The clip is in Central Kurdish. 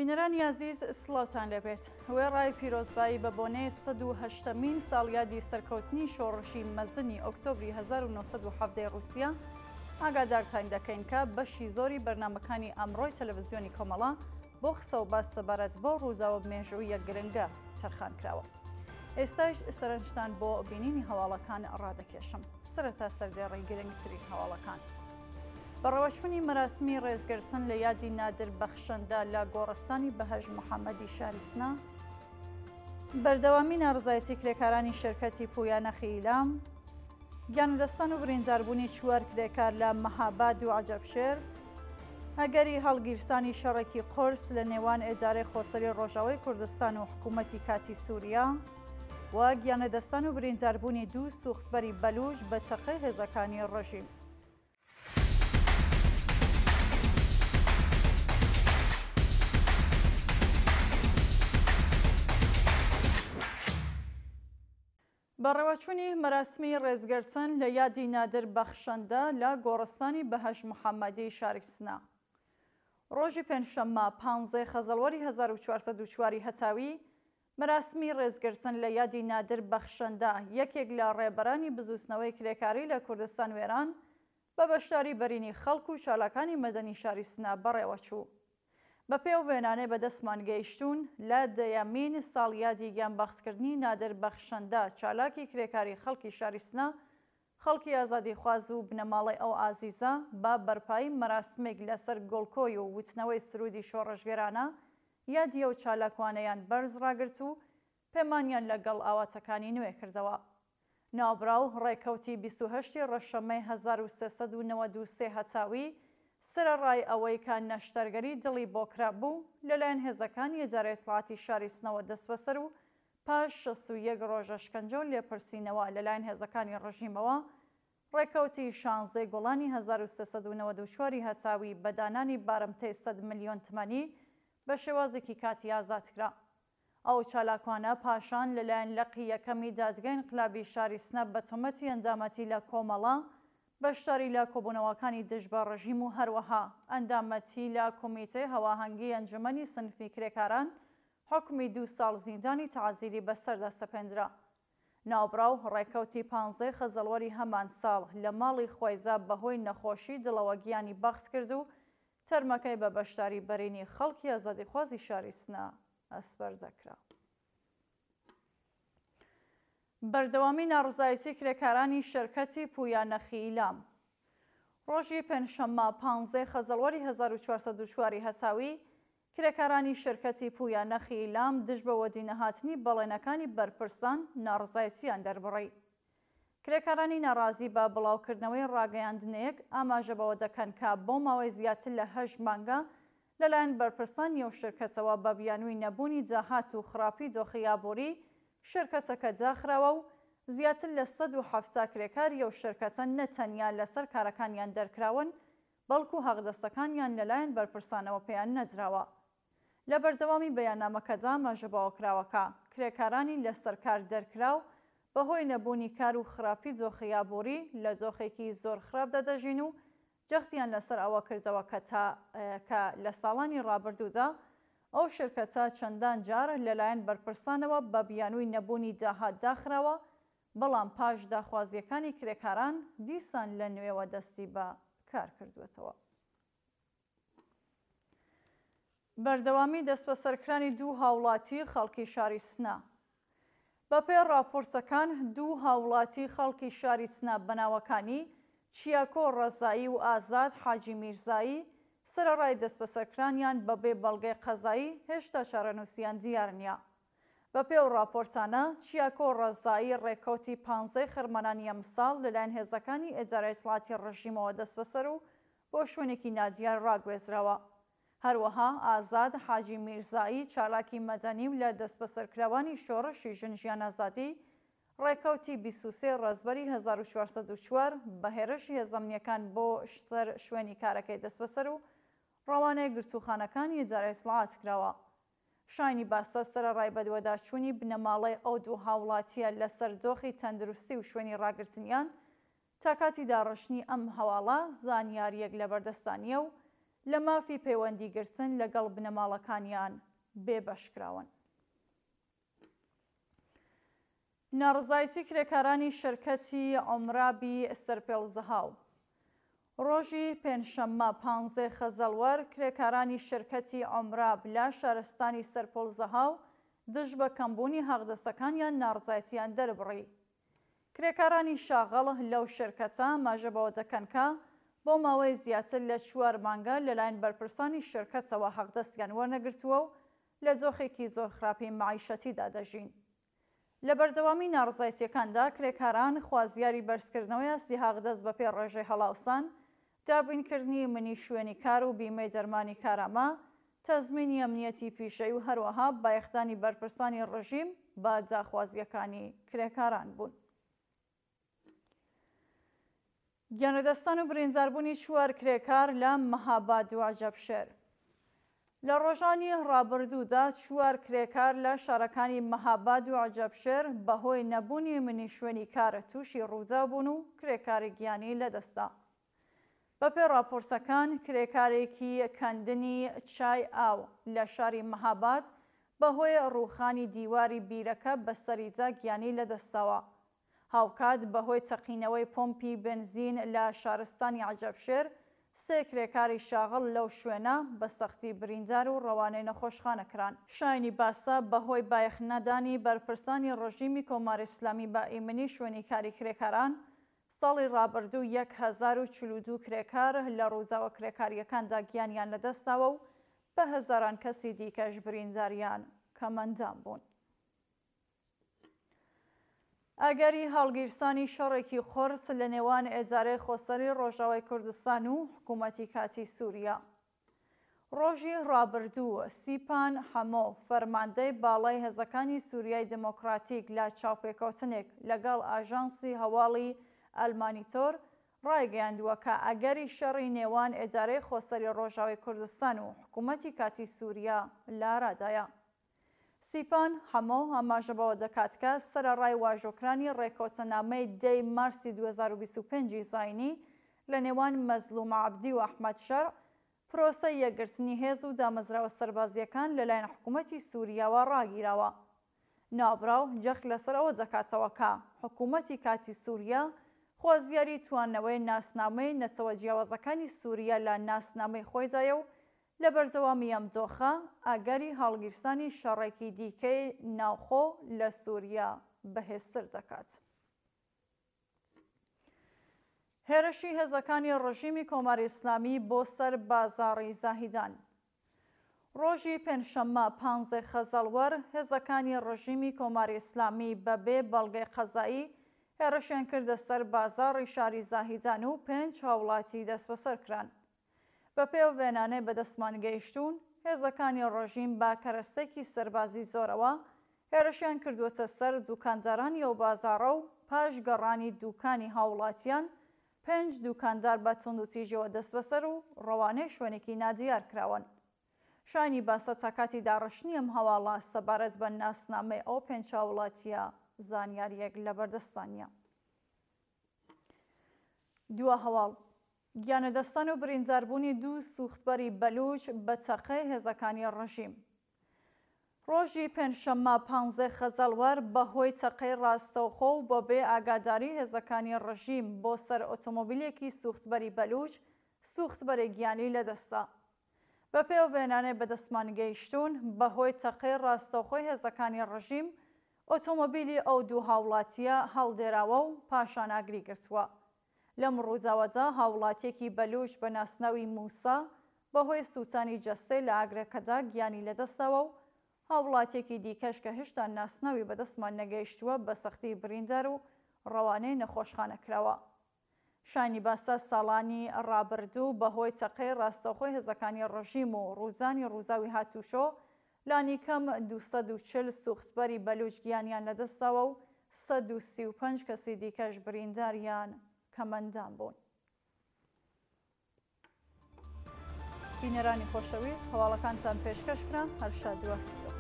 بینەرانی عزیز سڵاوتان لەبێت. وێ ڕای پیرۆزبایی بە بۆنەی 108مین ساڵیادی سەرکەوتنی شۆڕشی مەزنی ئۆکتۆبری 1970 رووسیا ئاگادارتان دەکەین کە بەشی زۆری بەرنامەکانی ئەمڕۆی تەلەڤیزیۆنی کۆمەڵا بۆ قسە و باس سەبارەت بۆ ڕووزاوە مێژوویە گرنگە تەرخان کراوە. ئێستاش سەرنجتان بۆ بینینی هەواڵەکان ڕادەکێشم. سەرەتا سەردێڕی گرنگترین هەواڵەکان. بەڕەوەچوونی مەراسمی ڕێزگرتن لە یادی نادر بەخشەندا لە گۆڕستانی بەهەژ محەممەدی شاری سنا، بەردەوامی ناڕزایەتی کرێکارانی شەرکەتی پویانە خیلام، گیانەدەستان و برینداربوونی چوار کرێکار لە مەهاباد و عەجەبشێر، هەگەری هەڵگیرسانی شەڕێکی قورس لە نێوان ئێدارەی خۆسەری ڕۆژاوای کوردستان و حکوومەتی کاتی سووریا و گیانەدەستان و برینداربوونی دوو سوختبەری بەلووش بە چەقەی هێزەکانی ڕژیم. بەڕێوەچوونی مەراسمی ڕێزگرتن لە یادی نادر بەخشەندا لە گۆڕستانی بەهەژ محەممەدی شاری سنا، ڕۆژی پێنجشەممە 15 خەزەڵوەری 1404 هەتاوی مەراسمی ڕێزگرتن لە یادی نادر بەخشەندا یەکێک لە ڕێبەرانی بزوسنەوەی کرێکاری لە کوردستان وێران بە بەشداری بەرینی خەڵک و چالاکانی مەدەنی شاری سنا بەڕێوەچوو. بەپێو وێنانەی بەدەستمان گەیشتوون لە دەیەمین ساڵیادی گیانبەختکردنی نادر بەخشەندا چالاکی کرێکاری خەڵکی شاری سنا، خەڵکی ئازادیخواز و بنەماڵی ئەو ئازیزە بە بەرپایی مەراسمێک لەسەر گۆڵکۆی و وتنەوەی سرودی شۆڕژگەرانە یادیە و چالاکوانەیان بەرز ڕاگرت و پەیمانیان لەگەڵ ئاواتەکانی نوێ کردەوە. ناوبراو ڕێکەوتی 28 ڕەشەمەی 1393 هەتاوی سرەڕای ئەوەی کە نەشتەرگەری دڵی بۆ کرابوو لەلایەن هێزەکانی ئیدارەی دەسەڵاتی شاری سنەوە دەست بەسەر و پاش 61 ڕۆژە شکنجە و لێپرسینەوە لەلایەن هێزەکانی ڕژیمەوە ڕێکەوتی 16 گوڵانی 1394 هەتاوی بەدانانی بارمتەی 100 ملیۆن تمەنی بە شێوازێکی کاتی ئازاد کرا. ئەو چالاکوانە پاشان لەلایەن لەقی یەکەمی دادگای ئینقلابی شاری سنە بە تۆمەتی ئەندامەتی لە کۆمەڵە، بەشداری لە کۆبوونەوەکانی دژ بە ڕژیم و هەروەها ئەندامەتی لە کۆمیتەی هەواهەنگی ئەنجومەنی سنفی کرێکاران حکمی 2 ساڵ زیندانی تەعزیری بەسەردا سەپێندرا. ناوبراو ڕێکەوتی 15 خەزەڵوەری هەمان ساڵ لە ماڵی خۆیدا بەهۆی نەخۆشی دڵەوە گیانی بەخت کرد و تەرمەکەی بە بەشداری بەرینی خەڵکی ئازادیخوازی شاری سنە ئەسپەردەکرا. بەردەوامی ناڕزایەتی کرێکارانی شەرکەتی پویانە خیلام، ڕۆژی پێنجشەممە 15 خەزەڵوەری 1404 هەتاوی کرێکارانی شەرکەتی پویانە خیلام دژ بە وەدینەهاتنی بەڵێنەکانی بەرپرسان ناڕزایەتیان دەربڕی. کرێکارانی ناڕازی بە بڵاوکردنەوەی ڕاگەیاندنەیەک ئاماژە بەوە دەکەن کە بۆ ماوەی زیاتر لە 8 مانگە لەلایەن بەرپرسان نێو شرکەتەوە بە بیانووی نەبوونی جاهات و خراپی دۆخی ئابووری شرکەتەکە داخراوە و زیاتر لە 170 کرێکار یەو شرکەتە نەتەنیا لەسەر کارەکانیان دەرکراون، بەڵکو هەغدەستەکانیان لەلایەن بەرپرسانەوە پێیان نەدراوە. لە بەردەوامی بەیاننامەکەدا مەژەبەوەکراوەکە کرێکارانی لەسەر کار دەرکراو بەهۆی نەبوونی کار و خراپی دۆخی ئابووری لە دۆخێکی زۆر خراپدا دەژین و جەختیان لەسەر ئەوە کردەوە کە لە ساڵانی ڕابردوودا ئەو شرکەتە چەندان جار لەلایەن بەرپرسانەوە بە بیانووی نەبوونی داهات داخراوە، بەڵام پاش داخوازیەکانی کرێکاران دیسان لە نوێوە دەستی بە کار کردوێتەوە. بەردەوامی دەستبەسەرکرانی دوو هاوڵاتی خەڵکی شاری سنا. بەپێ راپۆرسەکان دوو هاوڵاتی خەڵکی شاری سنا بەناوەکانی چیاکۆ ڕەزایی و ئازاد حاجی میرزایی سرەڕای دەستبەسەرکرانیان بەبێ بەڵگەی قەزایی هێشتا چارەنووسیان دیار نییە. بەپێو راپۆرتانە چیاکۆ ڕەزایی ڕێکەوتی 15 خرمەنانی ئەمساڵ لەلایەن هێزەکانی ئێدارەی دەسەڵاتی ڕژیمەوە دەست بەسەر و بۆ شوێنێکی نادیار ڕاگوێزراوە. هەروەها ئازاد حاجی میرزایی چالاکی مەدەنی و لە دەستبەسەرکراوانی شۆڕشی ژن ژیان ئازادی ڕێکەوتی 23 ڕەزبەری 1404 بە هێرشی هێزەمنیەکان بۆ شتەر شوێنی کارەکەی دەست بەسەر و ڕەوانەیە گرتوخانەکانی ئیدارەی دەسەڵات کراوە. شاینی باسە سەرەڕای بەدوەداچوونی بنەماڵەی ئەو دوو هاوڵاتیە لەسەر دۆخی تەندروستی و شوێنی ڕاگرتنیان تا کاتی داڕشتنی ئەم هەواڵە زانیاریەک لە بەردەستانیە و لە مافی پەیوەندیگرتن لەگەڵ بنەماڵەکانیان بێبەشکراون. ناڕزایەتی کرێکارانی شەرکەتی عومرابی سەرپێڵزەهاو. ڕۆژی پێنجشەممە 15 خەزەڵوەر کرێکارانی شەرکەتی عومراب لە شارستانی سەرپۆڵزەهاو دژ بە کەمبوونی هەغدەستەکانیان ناڕزایەتیان دەربڕی. کرێکارانی شاغەڵ لەو شەرکەتە ماژەبەوە دەکەن کە بۆ ماوەی زیاتر لە 4 مانگە لەلایەن بەرپرسانی شەرکەتەوە هەغدەستیان وەرنەگرتووە و لە جۆخێکی زۆر خراپی معیشەتیدا دەژین. لە بەردەوامی ناڕزایەتیەکاندا کرێکاران خوازیاری بەرزکردنەوەی ئاستی هەغدەست بە پێ ڕێژەی هەڵاوسان، دابینکردنی منی شوێنی کار و بیمەی دەرمانی کارامە، تەزمینی ئەمنیەتی پیشەی و هەروەها بایەختانی بەرپرسانی ڕژیم بە داخوازیەکانی کرێکاران بوون. گیانەدەستان و برینزاربوونی 4 کرێکار لە مەهاباد و عەجەبشێر. لە ڕۆژانی ڕابردوودا 4 کرێکار لە شارەکانی مەهاباد و عەجەبشێر بەهۆی نەبوونی منی شوێنی کارە تووشی ڕوودا بوون و کرێکاری گیانی لەدەستا. بەپێ راپۆرسەکان کرێکارێکی کەندنی چای ئاو لە شاری مەهاباد بەهۆی ڕووخانی دیواری بیرەکە بەسەریجا گیانی لەدەستاوە. هاوکات بەهۆی تەقینەوەی پۆمپی بنزین لە شارستانی عەجەبشێر 3 کرێکاری شاغڵ لەو شوێنە بە سەختی بریندار و ڕەوانەی نەخۆشخانەکران. شایانی باسە بەهۆی بایەخنەدانی بەرپرسانی ڕژیمی کۆماری ئیسلامی بە ئیمنی شوێنی کاری کرێکاران، ساڵی ڕابردوو 1042 کرێکار لە ڕووزاوە کرێکاریەکاندا گیانیان لەدەستاوە و بە هەزاران کەسی دیکەش برینداریان کەمەندان بوون. ئاگەری هەڵگیرسانی شەڕێکی خۆرس لە نێوان ئێجارەی خۆسەری ڕۆژاوای کوردستان و حکوومەتی کاتی سووریا. ڕۆژی ڕابردوو سیپان حەمۆ فەرماندەی باڵای هێزەکانی سووریای دموکراتیک لە چاوپێکەوتنێک لەگەڵ ئاژانسی هەواڵی ئەلمانیتۆر ڕایگەیاندووە کە ئەگەری شەڕی نێوان ئێجارەی خۆسەری ڕۆژاوای کوردستان و حکوومەتی کاتی سووریا لارادایە. سیپان حەمۆ ئاماژەبەوە دەکات کە سەرەڕای واژۆکرانی ڕێکەوتنامەی 10 مارسی 2025 زاینی لە نێوان مەزلوم عەبدی و ئەحمەد شەرع پرۆسەی یەکگرتنی هێز و دامەزراوە سەربازیەکان لەلایەن حکوومەتی سووریاوە ڕاگیراوە. ناوبراو جەخت لەسەر ئەوە دەکاتەوە کە حکوومەتی کاتی سووریا خوازیاری توانەوەی ناسنامەی نەتەوە جیاوازەکانی سووریا لە ناسنامەی خۆیدایە و لە بەردەوامی ئەم دۆخە ئاگەری هەڵگیرسانی شەڕێکی دیکەی ناوخۆ لە سووریا بەهێزتر دەکات. هێرشی هێزەکانی ڕژیمی کۆماری ئیسلامی بۆ سەر بازاڕی زاهیدان. ڕۆژی پێنجشەممە 15 خەزەڵوەر هێزەکانی ڕژیمی کۆماری ئیسلامی بەبێ بەڵگەی قەزایی هێرشیان کردە سەر بازاڕی شاری زاهیدان و 5 هاوڵاتی دەستبەسەر کران. بە پێو وێنانەی بەدەستمان گەیشتوون، هێزەکانی ڕۆژیم با کەرەستێکی سەربازی زۆرەوە هێرشیان کردووەتە سەر دوکاندارانی ئەو بازاڕە و پاش گەڕانی دوکانی هاوڵاتیان 5 دوکاندار بە توندوتیژەوە دەست بەسەر و ڕەوانەی شوێنێکی نادیار کراون. شانی باسە تا کاتی داڕشنی ئەم هەواڵە سەبارەت بە ناسنامەی ئەو 5 هاوڵاتیە زانیاریەک لە بەردەستانیە. دووە هەواڵ گیانەدەستان و برینداربوونی 2 سوختبەری بەلوچ بە چەقەی هێزەکانی ڕژیم. ڕۆژی پێنجشەممە 15 خەزەڵوەر بەهۆی چەقەی ڕاستەوخۆ و بۆ بێ ئاگاداری هێزەکانی ڕژیم بۆ سەر ئۆتۆمۆبیلێکی سوختبەری بەلوچ سوختبەری گیانی لەدەستا. بە پێو وێنانەی بەدەستمان گەیشتوون بەهۆی چەقەی ڕاستەوخۆی هێزەکانی ڕژیم ئۆتۆمۆبیلی ئەو 2 هاوڵاتیە هەڵدێراوە و پاشان ئاگری گرتووە. لەم ڕووزاوەدا هاوڵاتێکی بەلوچ بە ناسناوی موسا بەهۆی سووتانی جەستەی لە ئاگرەکەدا گیانی لەدەستەوە و هاوڵاتێکی دیکەش کە هێشتا ناسناوی بەدەستمان نەگەیشتووە بە سەختی بریندار و ڕەوانەی نەخۆشخانەکراوە. شانی باسە ساڵانی ڕابردوو بەهۆی چەقەی ڕاستەوخۆی هێزەکانی ڕژیم و ڕووزانی ڕووزاوی هاتووشۆ لانی کەم 240 سوختبەری بەلوچ گیانیان لەدەستەوە و 135 کەسی دیکەش برینداریان کەمەندان بوون. بینەرانی خۆشەویست هەواڵەکانتان پێشکەشکرا هەر شاد و ئاسوودە.